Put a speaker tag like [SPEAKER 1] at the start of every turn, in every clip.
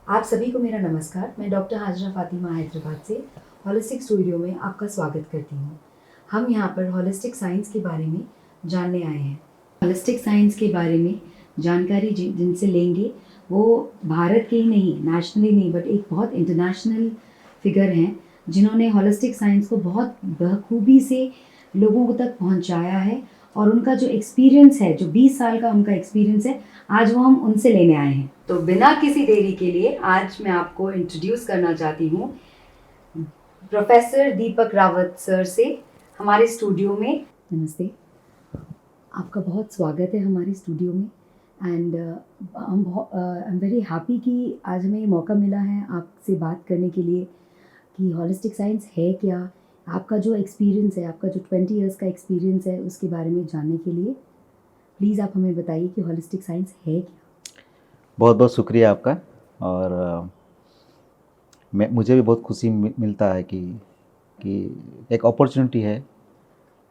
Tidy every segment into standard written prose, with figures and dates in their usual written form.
[SPEAKER 1] आप सभी को मेरा नमस्कार। मैं डॉक्टर हाजरा फातिमा हैदराबाद से हॉलिस्टिक स्टूडियो में आपका स्वागत करती हूँ। हम यहाँ पर हॉलिस्टिक साइंस के बारे में जानने आए हैं। हॉलिस्टिक साइंस के बारे में जानकारी जिनसे लेंगे वो भारत के ही नहीं, नेशनली नहीं, बट एक बहुत इंटरनेशनल फिगर हैं जिन्होंने हॉलिस्टिक साइंस को बहुत बखूबी से लोगों तक पहुँचाया है। और उनका जो एक्सपीरियंस है, जो 20 साल का उनका एक्सपीरियंस है, आज वो हम उनसे लेने आए हैं। तो बिना किसी देरी के लिए आज मैं आपको इंट्रोड्यूस करना चाहती हूँ प्रोफेसर दीपक रावत सर से हमारे स्टूडियो में। नमस्ते, आपका बहुत स्वागत है हमारे स्टूडियो में। And I am very happy कि आज हमें ये मौका मिला है आपसे बात करने के लिए कि हॉलिस्टिक साइंस है क्या, आपका जो एक्सपीरियंस है, आपका जो 20 इयर्स का एक्सपीरियंस है, उसके बारे में जानने के लिए प्लीज़ आप हमें बताइए कि हॉलिस्टिक साइंस है क्या।
[SPEAKER 2] बहुत बहुत शुक्रिया आपका। और मुझे भी बहुत खुशी मिलता है कि एक अपॉर्चुनिटी है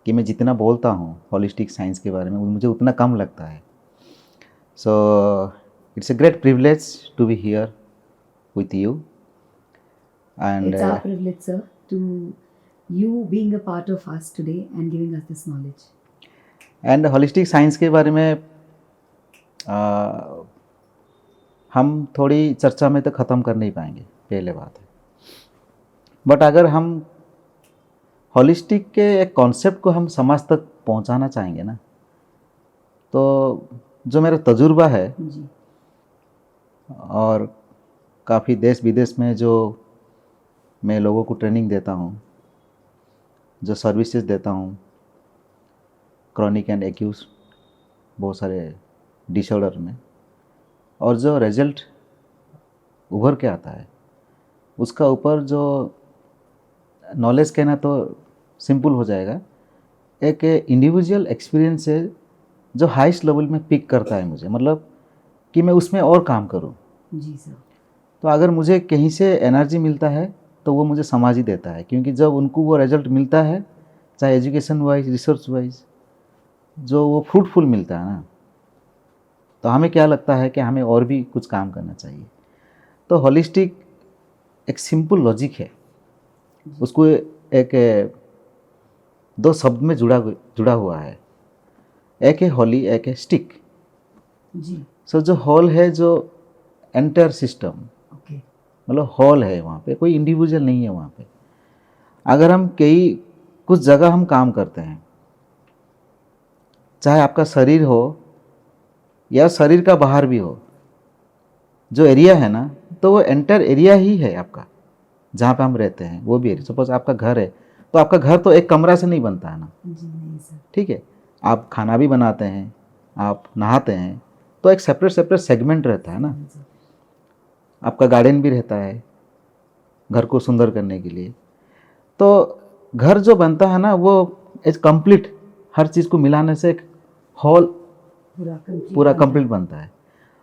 [SPEAKER 2] कि मैं जितना बोलता हूँ हॉलिस्टिक साइंस के बारे में मुझे उतना कम लगता है। So it's a great privilege to be here with you and
[SPEAKER 1] It's our privilege, sir, to you being a part of us today and giving us this knowledge.
[SPEAKER 2] And holistic science के बारे में हम थोड़ी चर्चा में तो ख़त्म कर नहीं पाएंगे, पहले बात है। बट अगर हम हॉलिस्टिक के एक कॉन्सेप्ट को हम समाज तक पहुंचाना चाहेंगे ना, तो जो मेरा तजुर्बा है
[SPEAKER 1] जी।
[SPEAKER 2] और काफ़ी देश विदेश में जो मैं लोगों को ट्रेनिंग देता हूँ, जो सर्विसेज देता हूँ, क्रॉनिक एंड एक्यूज बहुत सारे डिसऑर्डर में, और जो रिजल्ट उभर के आता है उसका ऊपर जो नॉलेज कहना तो सिंपल हो जाएगा, एक इंडिविजुअल एक्सपीरियंस है जो हाईएस्ट लेवल में पिक करता है मुझे, मतलब कि मैं उसमें और काम करूं।
[SPEAKER 1] जी सर।
[SPEAKER 2] तो अगर मुझे कहीं से एनर्जी मिलता है तो वो मुझे समाज ही देता है, क्योंकि जब उनको वो रिजल्ट मिलता है, चाहे एजुकेशन वाइज, रिसर्च वाइज, जो वो फ्रूटफुल मिलता है ना, तो हमें क्या लगता है कि हमें और भी कुछ काम करना चाहिए। तो हॉलिस्टिक एक सिंपल लॉजिक है, उसको एक दो शब्द में जुड़ा हुआ है, एक है हॉली, एक है स्टिक।
[SPEAKER 1] जी।
[SPEAKER 2] सो जो हॉल है, जो एंटायर सिस्टम,
[SPEAKER 1] ओके।
[SPEAKER 2] मतलब हॉल है, वहाँ पे कोई इंडिविजुअल नहीं है। वहाँ पे अगर हम कुछ जगह हम काम करते हैं, चाहे आपका शरीर हो या शरीर का बाहर भी हो, जो एरिया है ना, तो वो एंटायर एरिया ही है आपका, जहाँ पे हम रहते हैं वो भी एरिया। सपोज आपका घर है, तो आपका घर तो एक कमरा से नहीं बनता है ना,
[SPEAKER 1] जी नहीं सर।
[SPEAKER 2] ठीक है। आप खाना भी बनाते हैं, आप नहाते हैं, तो एक सेपरेट सेगमेंट रहता है ना। आपका गार्डन भी रहता है घर को सुंदर करने के लिए। तो घर जो बनता है ना, वो एक कंप्लीट, हर चीज़ को मिलाने से एक हॉल पूरा कंप्लीट बनता है।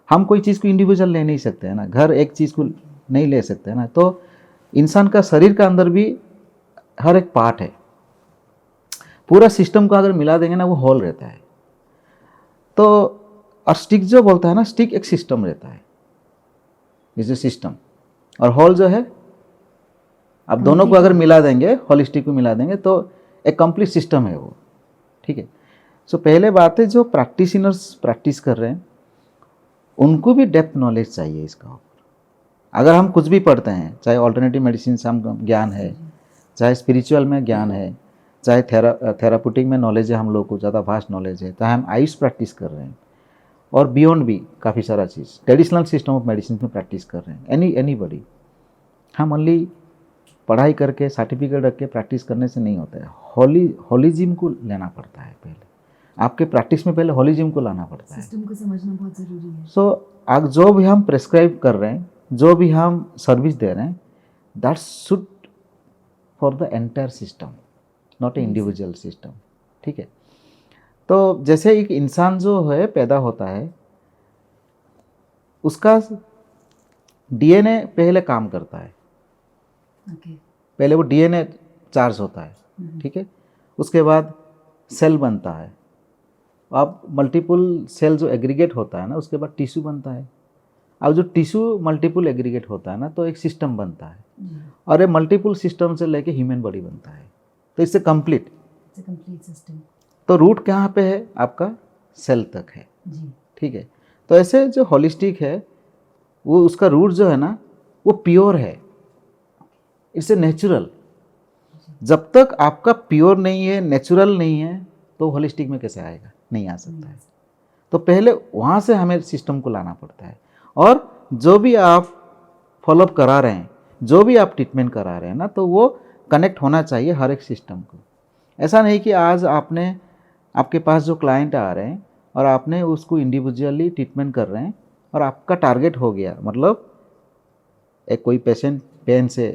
[SPEAKER 2] हम कोई चीज़ को इंडिविजुअल ले नहीं सकते हैं ना, घर एक चीज़ को नहीं ले सकते हैं ना। तो इंसान का शरीर का अंदर भी हर एक पार्ट है, पूरा सिस्टम को अगर मिला देंगे ना, वो हॉल रहता है। तो और स्टिक जो बोलता है ना, स्टिक एक सिस्टम रहता है, इज ए सिस्टम, और हॉल जो है, आप दोनों को अगर मिला देंगे, हॉलिस्टिक को मिला देंगे, तो एक कंप्लीट सिस्टम है वो, ठीक है। सो पहले बात है, जो प्रैक्टिशनर्स प्रैक्टिस कर रहे हैं उनको भी डेप्थ नॉलेज चाहिए इसका ऊपर। अगर हम कुछ भी पढ़ते हैं, चाहे ऑल्टरनेटिव मेडिसिन से हम ज्ञान है, चाहे स्पिरिचुअल में ज्ञान है, चाहे थेरापूटिक में नॉलेज है, हम लोग को ज़्यादा वास्ट नॉलेज है, चाहे हम आयुष प्रैक्टिस कर रहे हैं, और बियॉन्ड भी काफ़ी सारा चीज़, ट्रेडिशनल सिस्टम ऑफ मेडिसिन में प्रैक्टिस कर रहे हैं, एनीबॉडी, हम ओनली पढ़ाई करके सर्टिफिकेट रख के प्रैक्टिस करने से नहीं होता है। हॉलिज्म को लेना पड़ता है पहले, आपके प्रैक्टिस में पहले हॉलिज्म को लाना पड़ता है,
[SPEAKER 1] सिस्टम को समझना बहुत ज़रूरी है।
[SPEAKER 2] सो जो भी हम प्रेस्क्राइब कर रहे हैं, जो भी हम सर्विस दे रहे हैं, that should for the entire system, not a individual system, ठीक है। तो जैसे एक इंसान जो है पैदा होता है, उसका डीएनए पहले काम करता है, पहले वो डीएनए चार्ज होता है, ठीक है। उसके बाद सेल बनता है, अब मल्टीपल सेल जो एग्रीगेट होता है ना, उसके बाद टिश्यू बनता है, अब जो टिश्यू मल्टीपल एग्रीगेट होता है ना, तो एक सिस्टम बनता है,
[SPEAKER 1] जी,
[SPEAKER 2] और ये मल्टीपल सिस्टम से लेके ह्यूमन बॉडी बनता है, तो इससे complete.
[SPEAKER 1] It's a complete system.
[SPEAKER 2] तो रूट कहाँ पे है आपका? सेल तक है,
[SPEAKER 1] जी,
[SPEAKER 2] ठीक है। तो ऐसे जो होलिस्टिक है वो उसका रूट जो है ना वो प्योर है, इट्स ए नेचुरल। जब तक आपका प्योर नहीं है, नेचुरल नहीं है, तो होलिस्टिक में कैसे आएगा? नहीं आ सकता है। तो पहले वहाँ से हमें सिस्टम को लाना पड़ता है। और जो भी आप फॉलोअप करा रहे हैं, जो भी आप ट्रीटमेंट करा रहे हैं ना, तो वो कनेक्ट होना चाहिए हर एक सिस्टम को। ऐसा नहीं कि आज आपके पास जो क्लाइंट आ रहे हैं और आपने उसको इंडिविजुअली ट्रीटमेंट कर रहे हैं और आपका टारगेट हो गया, मतलब एक कोई पेशेंट पेन से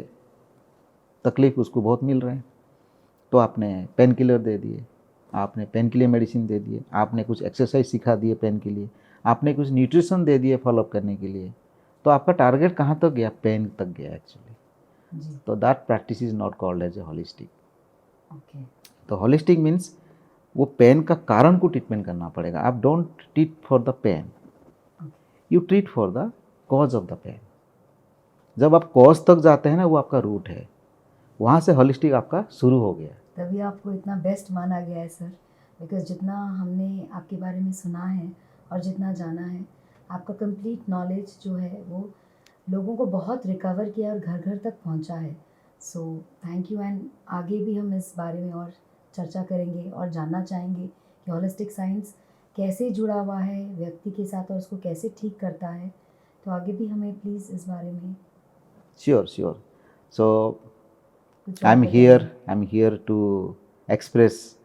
[SPEAKER 2] तकलीफ उसको बहुत मिल रहे हैं, तो आपने पेन किलर दे दिए, आपने पेन के लिए मेडिसिन दे दिए, आपने कुछ एक्सरसाइज सिखा दिए पेन के लिए, आपने कुछ न्यूट्रिशन दे दिए फॉलोअप करने के लिए, तो आपका टारगेट कहाँ तक गया? पेन तक गया एक्चुअली।
[SPEAKER 1] जी,
[SPEAKER 2] तो that practice is not called as a holistic.
[SPEAKER 1] Okay,
[SPEAKER 2] तो होलिस्टिक मीन्स वो पेन का कारण को ट्रीटमेंट करना पड़ेगा। आप don't treat for the pain, you treat for the cause of the pain. जब आप कॉज तक जाते हैं ना, वो आपका रूट है, वहाँ से होलिस्टिक आपका शुरू हो गया।
[SPEAKER 1] तभी आपको इतना बेस्ट माना गया है सर, बिकॉज जितना हमने आपके बारे में सुना है और जितना जाना है, आपका कंप्लीट नॉलेज जो है वो लोगों को बहुत रिकवर किया और घर घर तक पहुंचा है। सो थैंक यू। एंड आगे भी हम इस बारे में और चर्चा करेंगे और जानना चाहेंगे कि होलिस्टिक साइंस कैसे जुड़ा हुआ है व्यक्ति के साथ और उसको कैसे ठीक करता है। तो आगे भी हमें प्लीज़ इस बारे में
[SPEAKER 2] श्योर श्योर। सो
[SPEAKER 1] कुछ और बताइए।
[SPEAKER 2] I am here to express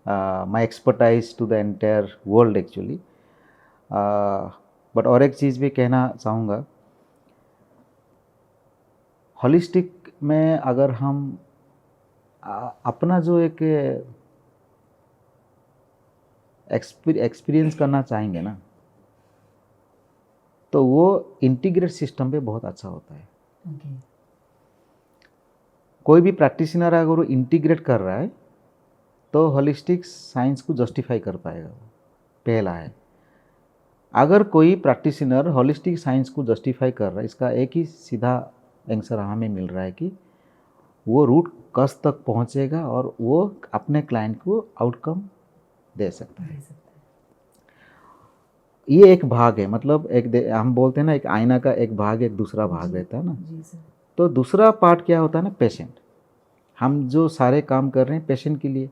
[SPEAKER 2] my expertise to the entire world actually. But और एक चीज़ भी कहना चाहूँगा, होलिस्टिक में अगर हम अपना जो एक एक्सपीरियंस करना चाहेंगे ना, तो वो इंटीग्रेट सिस्टम पे बहुत अच्छा होता है।
[SPEAKER 1] ओके,
[SPEAKER 2] कोई भी प्रैक्टिशनर अगर वो इंटीग्रेट कर रहा है तो होलिस्टिक साइंस को जस्टिफाई कर पाएगा वो, पहला है। अगर कोई प्रैक्टिशनर होलिस्टिक साइंस को जस्टिफाई कर रहा है, इसका एक ही सीधा आंसर हमें मिल रहा है कि वो रूट कस तक पहुंचेगा और वो अपने क्लाइंट को आउटकम दे सकता है।
[SPEAKER 1] दे सकता
[SPEAKER 2] ये एक भाग है, मतलब हम बोलते हैं ना, एक आईना का एक भाग एक दूसरा
[SPEAKER 1] है।
[SPEAKER 2] भाग
[SPEAKER 1] जी,
[SPEAKER 2] रहता है ना।
[SPEAKER 1] जी सर।
[SPEAKER 2] तो दूसरा पार्ट क्या होता है ना, पेशेंट। हम जो सारे काम कर रहे हैं पेशेंट के लिए,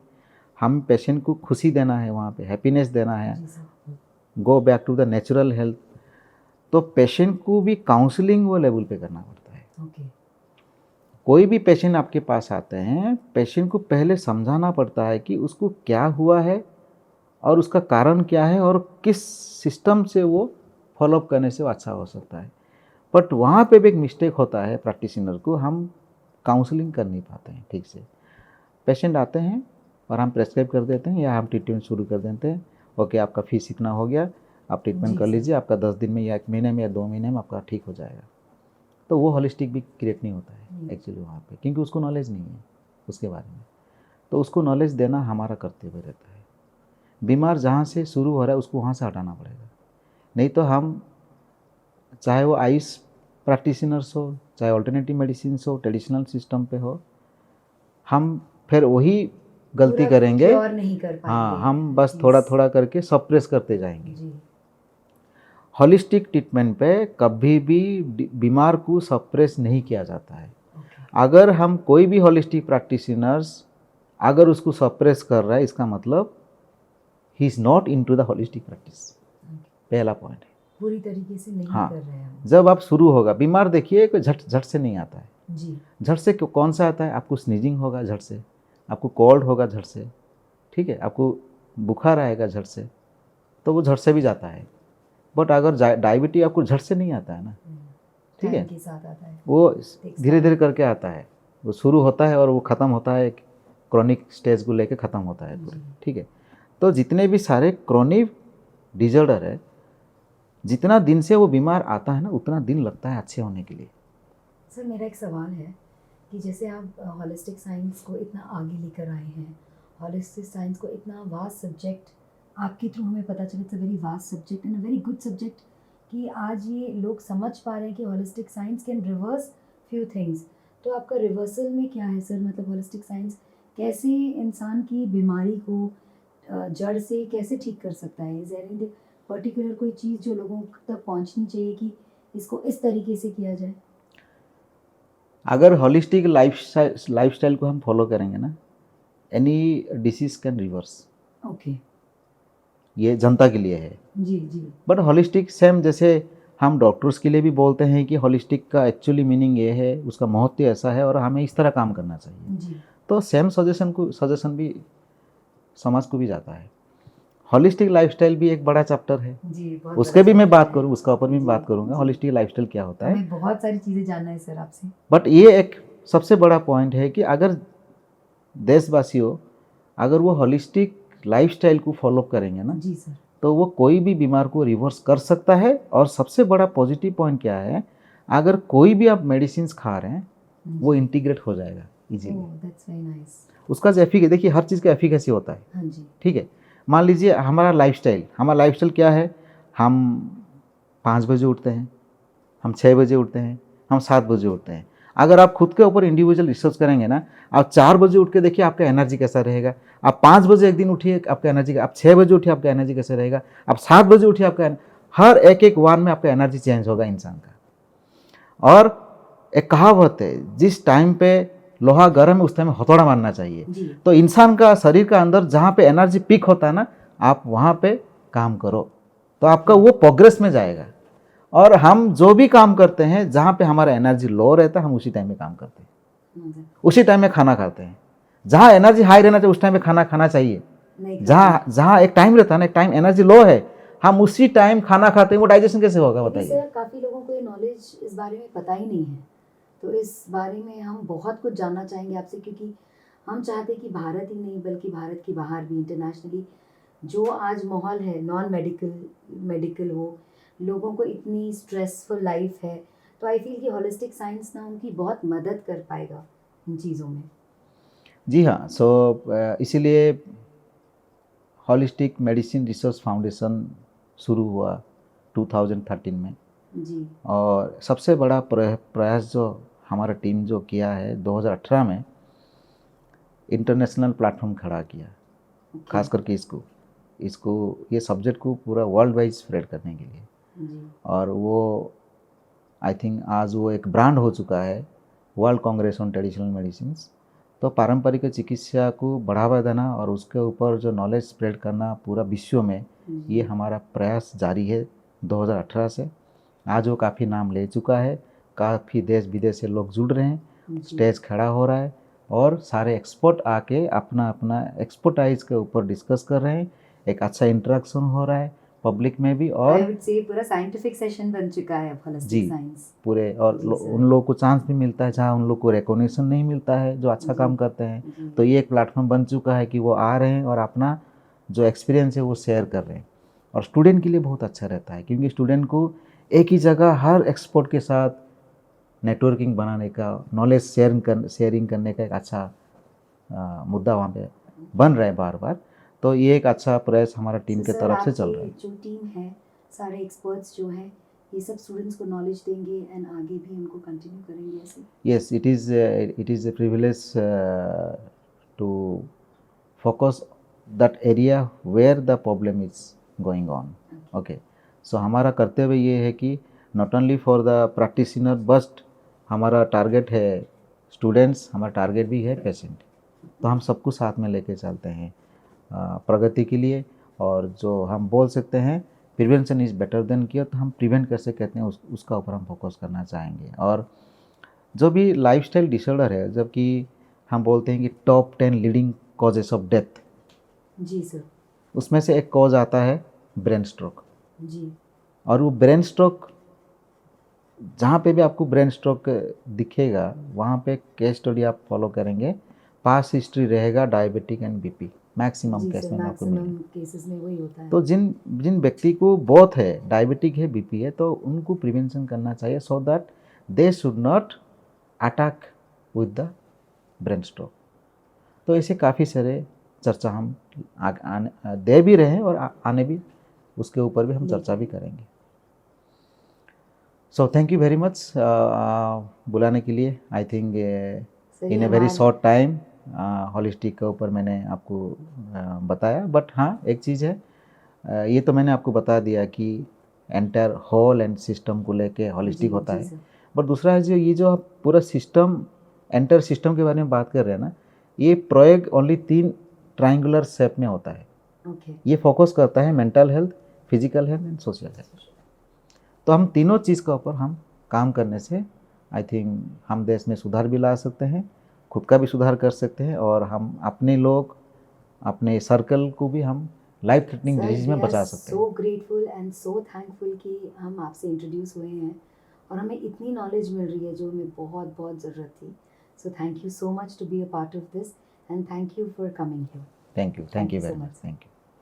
[SPEAKER 2] हम पेशेंट को खुशी देना है, वहाँ पे हैप्पीनेस देना है,
[SPEAKER 1] जी sir.
[SPEAKER 2] Go back to the natural health. तो पेशेंट को भी काउंसलिंग वो लेवल पे करना पड़ता है।
[SPEAKER 1] ओके,
[SPEAKER 2] कोई भी पेशेंट आपके पास आते हैं, पेशेंट को पहले समझाना पड़ता है कि उसको क्या हुआ है और उसका कारण क्या है और किस सिस्टम से वो फॉलोअप करने से वो अच्छा हो सकता है। बट वहाँ पे भी एक मिस्टेक होता है प्रैक्टिशनर को, हम काउंसलिंग कर नहीं पाते हैं ठीक से। पेशेंट आते हैं और हम प्रेस्क्राइब कर देते हैं या हम ट्रीटमेंट शुरू कर देते हैं, ओके आपका फीस इतना हो गया, आप ट्रीटमेंट
[SPEAKER 1] जी
[SPEAKER 2] कर
[SPEAKER 1] सर।
[SPEAKER 2] लीजिए, आपका 10 दिन में या 1 महीने में या 2 महीने में आपका ठीक हो जाएगा। तो वो होलिस्टिक भी क्रिएट नहीं होता है एक्चुअली वहाँ पे, क्योंकि उसको नॉलेज नहीं है उसके बारे में। तो उसको नॉलेज देना हमारा कर्तव्य रहता है। बीमार जहाँ से शुरू हो रहा है उसको वहाँ से हटाना पड़ेगा। नहीं तो हम, चाहे वो आयुष प्रैक्टिशनर्स हो, चाहे ऑल्टरनेटिव मेडिसिन हो, ट्रेडिशनल सिस्टम पे हो, हम फिर वही गलती
[SPEAKER 1] पूरा
[SPEAKER 2] करेंगे।
[SPEAKER 1] क्योर नहीं कर
[SPEAKER 2] हाँ,
[SPEAKER 1] पाएंगे
[SPEAKER 2] हम बस
[SPEAKER 1] चीज़।
[SPEAKER 2] थोड़ा थोड़ा करके सप्रेस करते जाएंगे।
[SPEAKER 1] जी,
[SPEAKER 2] होलिस्टिक ट्रीटमेंट पे कभी भी बीमार को सप्रेस नहीं किया जाता है।
[SPEAKER 1] ओके,
[SPEAKER 2] अगर हम कोई भी होलिस्टिक प्रैक्टिशनर्स अगर उसको सप्रेस कर रहा है, इसका मतलब he is not into the holistic practice. पहला पॉइंट है।
[SPEAKER 1] पूरी तरीके से नहीं
[SPEAKER 2] हाँ,
[SPEAKER 1] कर रहे हैं हम।
[SPEAKER 2] जब आप शुरू होगा, बीमार देखिए कोई झट झट से नहीं आता है।
[SPEAKER 1] जी,
[SPEAKER 2] झट से कौन सा आता है? आपको स्नीजिंग होगा झट से, आपको कोल्ड होगा झट से, ठीक है, आपको बुखार आएगा झट से, तो वो झट से भी जाता है। बट अगर डायबिटीज आपको झट से नहीं आता है ना, ठीक है,
[SPEAKER 1] टाइम के साथ आता है।
[SPEAKER 2] वो
[SPEAKER 1] Takes
[SPEAKER 2] धीरे
[SPEAKER 1] time.
[SPEAKER 2] धीरे करके आता है। वो शुरू होता है और वो ख़त्म होता है, क्रॉनिक स्टेज को लेके ख़त्म होता है पूरे,
[SPEAKER 1] जी।
[SPEAKER 2] ठीक है। तो जितने भी सारे क्रॉनिक डिजॉर्डर है, जितना दिन से वो बीमार आता है ना, उतना दिन लगता है अच्छे होने के लिए।
[SPEAKER 1] सर मेरा एक सवाल है कि जैसे आप होलिस्टिक साइंस को इतना आगे लेकर आए हैं, होलिस्टिक साइंस को इतना वास्ट सब्जेक्ट आपके थ्रू हमें पता चला, it's a very vast subject and a very good subject कि आज ये लोग समझ पा रहे हैं कि holistic science can reverse few things. तो आपका रिवर्सल में क्या है सर, मतलब होलिस्टिक साइंस कैसे इंसान की बीमारी को जड़ से कैसे ठीक कर सकता है? इज देयर पर्टिकुलर कोई चीज़ जो लोगों तक पहुंचनी चाहिए कि इसको इस तरीके से किया जाए?
[SPEAKER 2] अगर होलिस्टिक लाइफस्टाइल को हम फॉलो करेंगे ना, any disease can reverse.
[SPEAKER 1] Okay.
[SPEAKER 2] ये जनता के लिए है।
[SPEAKER 1] जी जी।
[SPEAKER 2] बट होलिस्टिक सेम जैसे हम डॉक्टर्स के लिए भी बोलते हैं कि होलिस्टिक का एक्चुअली मीनिंग ये है, उसका महत्व ऐसा है और हमें इस तरह काम करना चाहिए।
[SPEAKER 1] जी
[SPEAKER 2] तो सेम सजेशन भी समाज को भी जाता है। होलिस्टिक लाइफस्टाइल भी एक बड़ा चैप्टर है,
[SPEAKER 1] जी, बहुत
[SPEAKER 2] उसके भी
[SPEAKER 1] बड़ा
[SPEAKER 2] मैं बात
[SPEAKER 1] chapter
[SPEAKER 2] करूँ, उसका ऊपर भी मैं
[SPEAKER 1] जी,
[SPEAKER 2] बात करूँगा
[SPEAKER 1] जी।
[SPEAKER 2] होलिस्टिक लाइफस्टाइल क्या होता है।
[SPEAKER 1] हमें बहुत सारी चीज़ें जानना है सर आपसे।
[SPEAKER 2] बट ये एक सबसे बड़ा पॉइंट है कि अगर देशवासियों अगर वो होलिस्टिक लाइफस्टाइल को फॉलो करेंगे ना,
[SPEAKER 1] जी सर।
[SPEAKER 2] तो वो कोई भी बीमार को रिवर्स कर सकता है। और सबसे बड़ा पॉजिटिव पॉइंट क्या है, अगर कोई भी आप मेडिसिन खा रहे हैं वो इंटीग्रेट हो जाएगा इजीली।
[SPEAKER 1] That's very nice.
[SPEAKER 2] उसका जो एफिक देखिए, हर चीज़ का एफिकेसी होता है।
[SPEAKER 1] हाँ जी।
[SPEAKER 2] ठीक है, मान लीजिए हमारा लाइफस्टाइल क्या है, हम 5 बजे उठते हैं, हम 6 बजे उठते हैं, हम 7 बजे उठते हैं। अगर आप खुद के ऊपर इंडिविजुअल रिसर्च करेंगे ना, आप 4 बजे उठ के देखिए आपका एनर्जी कैसा रहेगा। आप 5 बजे एक दिन उठिए आपका एनर्जी, आप 6 बजे उठिए आपका एनर्जी कैसा रहेगा, आप 7 बजे उठिए आपका हर एक वन में आपका एनर्जी चेंज होगा इंसान का। और एक कहावत है, जिस टाइम पे लोहा गर्म है उस टाइम में हथौड़ा मारना चाहिए। तो इंसान का शरीर का अंदर जहाँ पे एनर्जी पीक होता है ना, आप वहाँ पे काम करो तो आपका वो प्रोग्रेस में जाएगा। और हम जो भी काम करते हैं जहाँ पे हमारा एनर्जी लो रहता है, हम उसी टाइम में काम करते हैं, उसी टाइम में खाना खाते हैं। जहाँ एनर्जी हाई रहना चाहिए उस टाइम में खाना खाना चाहिए। जहाँ एक टाइम रहता है ना, एक टाइम एनर्जी लो है, हम उसी टाइम खाना खाते हैं, वो डाइजेशन कैसे होगा बताइए?
[SPEAKER 1] सर काफ़ी लोगों को ये नॉलेज इस बारे में पता ही नहीं है, तो इस बारे में हम बहुत कुछ जानना चाहेंगे आपसे, क्योंकि हम चाहते हैं कि भारत ही नहीं बल्कि भारत के बाहर भी इंटरनेशनली जो आज माहौल है नॉन मेडिकल हो, लोगों को इतनी स्ट्रेसफुल लाइफ है, तो आई फील कि होलिस्टिक साइंस ना उनकी बहुत मदद कर पाएगा इन चीज़ों में।
[SPEAKER 2] जी हाँ, सो इसीलिए हॉलिस्टिक मेडिसिन रिसर्च फाउंडेशन शुरू हुआ 2013 में
[SPEAKER 1] जी। और
[SPEAKER 2] सबसे बड़ा प्रयास जो हमारा टीम जो किया है 2018 में इंटरनेशनल प्लेटफॉर्म खड़ा किया, खास करके इसको ये सब्जेक्ट को पूरा वर्ल्ड वाइड स्प्रेड करने के लिए।
[SPEAKER 1] जी।
[SPEAKER 2] और वो आई थिंक आज वो एक ब्रांड हो चुका है, world Congress on traditional medicines. तो पारंपरिक चिकित्सा को बढ़ावा देना और उसके ऊपर जो नॉलेज स्प्रेड करना पूरा विश्व में, ये हमारा प्रयास जारी है 2018 से। आज वो काफ़ी नाम ले चुका है, काफ़ी देश विदेश से लोग जुड़ रहे हैं, स्टेज खड़ा हो रहा है और सारे एक्सपर्ट आके अपना अपना एक्सपर्टाइज के ऊपर डिस्कस कर रहे हैं। एक अच्छा इंटरेक्शन हो रहा है पब्लिक में भी, और
[SPEAKER 1] पूरा साइंटिफिक सेशन बन चुका है होलिस्टिक साइंस
[SPEAKER 2] पूरे। और उन लोगों को चांस भी मिलता है जहाँ उन लोग को रिकॉग्निशन नहीं मिलता है जो अच्छा काम करते हैं। तो ये एक प्लेटफॉर्म बन चुका है कि वो आ रहे हैं और अपना जो एक्सपीरियंस है वो शेयर कर रहे हैं। और स्टूडेंट के लिए बहुत अच्छा रहता है, क्योंकि स्टूडेंट को एक ही जगह हर एक्सपर्ट के साथ नेटवर्किंग बनाने का, नॉलेज शेयरिंग करने का एक अच्छा मुद्दा वहाँ पे बन रहा है बार बार। तो ये एक अच्छा प्रयास हमारा टीम के तरफ से चल रहा है।
[SPEAKER 1] जो टीम है, सारे एक्सपर्ट्स जो हैं, ये सब स्टूडेंट्स को नॉलेज देंगे एंड आगे भी उनको कंटिन्यू करेंगे ऐसे?
[SPEAKER 2] Yes, it is a privilege to focus that area where the problem is going on. Okay, so हमारा कर्तव्य ये है कि not only for the practitioner, but हमारा टारगेट है स्टूडेंट्स, हमारा टारगेट भी है पेशेंट। तो हम सबको साथ में लेके चलते हैं प्रगति के लिए। और जो हम बोल सकते हैं prevention is better than cure, तो हम प्रिवेंट कैसे कहते हैं उसका ऊपर हम फोकस करना चाहेंगे। और जो भी लाइफस्टाइल डिसऑर्डर है, जबकि हम बोलते हैं कि top 10 leading causes of death,
[SPEAKER 1] जी सर, उसमें
[SPEAKER 2] से एक कॉज आता है ब्रेन स्ट्रोक।
[SPEAKER 1] जी।
[SPEAKER 2] और वो ब्रेन स्ट्रोक, जहाँ पे भी आपको ब्रेन स्ट्रोक दिखेगा वहाँ पे केस स्टडी आप फॉलो करेंगे, पास हिस्ट्री रहेगा diabetic and BP, maximum case में आपको मिलेगा।
[SPEAKER 1] केसेस में वही होता है।
[SPEAKER 2] तो जिन व्यक्ति को बोथ है, डायबिटिक है, बीपी है, तो उनको प्रिवेंशन करना चाहिए, so that they should not attack with the brain stroke. तो ऐसे काफ़ी सारे चर्चा हम दे भी रहे हैं और आने भी उसके ऊपर भी हम चर्चा भी करेंगे। सो थैंक यू वेरी मच बुलाने के लिए. आई थिंक
[SPEAKER 1] सर,
[SPEAKER 2] इन
[SPEAKER 1] ये
[SPEAKER 2] अ वेरी
[SPEAKER 1] हमारा-
[SPEAKER 2] शॉर्ट टाइम हॉलिस्टिक के ऊपर मैंने आपको बताया. बट हाँ, एक चीज़ है, ये तो मैंने आपको बता दिया कि एंटायर होल एंड सिस्टम को लेके हॉलिस्टिक
[SPEAKER 1] जी,
[SPEAKER 2] होता
[SPEAKER 1] जी
[SPEAKER 2] है.
[SPEAKER 1] सर।
[SPEAKER 2] बट दूसरा है जो ये जो आप पूरा सिस्टम, एंटायर सिस्टम के बारे में बात कर रहे हैं ना, ये प्रयोग ओनली 3 ट्रायंगुलर शेप में होता है.
[SPEAKER 1] ओके।
[SPEAKER 2] ये फोकस करता है mental health, physical health and social health. तो हम तीनों चीज़ के ऊपर हम काम करने से आई थिंक हम देश में सुधार भी ला सकते हैं, खुद का भी सुधार कर सकते हैं, और हम अपने लोग, अपने सर्कल को भी हम life threatening
[SPEAKER 1] sir,
[SPEAKER 2] disease
[SPEAKER 1] we
[SPEAKER 2] में
[SPEAKER 1] आर
[SPEAKER 2] बचा सकते
[SPEAKER 1] सो
[SPEAKER 2] हैं.
[SPEAKER 1] ग्रेटफुल एंड सो थैंकफुल कि हम आपसे इंट्रोड्यूस हुए हैं और हमें इतनी नॉलेज मिल रही है जो हमें बहुत बहुत ज़रूरत थी. So thank you so much to be a part of this and thank you for coming here.
[SPEAKER 2] Thank you
[SPEAKER 1] Thank you
[SPEAKER 2] very
[SPEAKER 1] so
[SPEAKER 2] much.
[SPEAKER 1] much.
[SPEAKER 2] Thank you.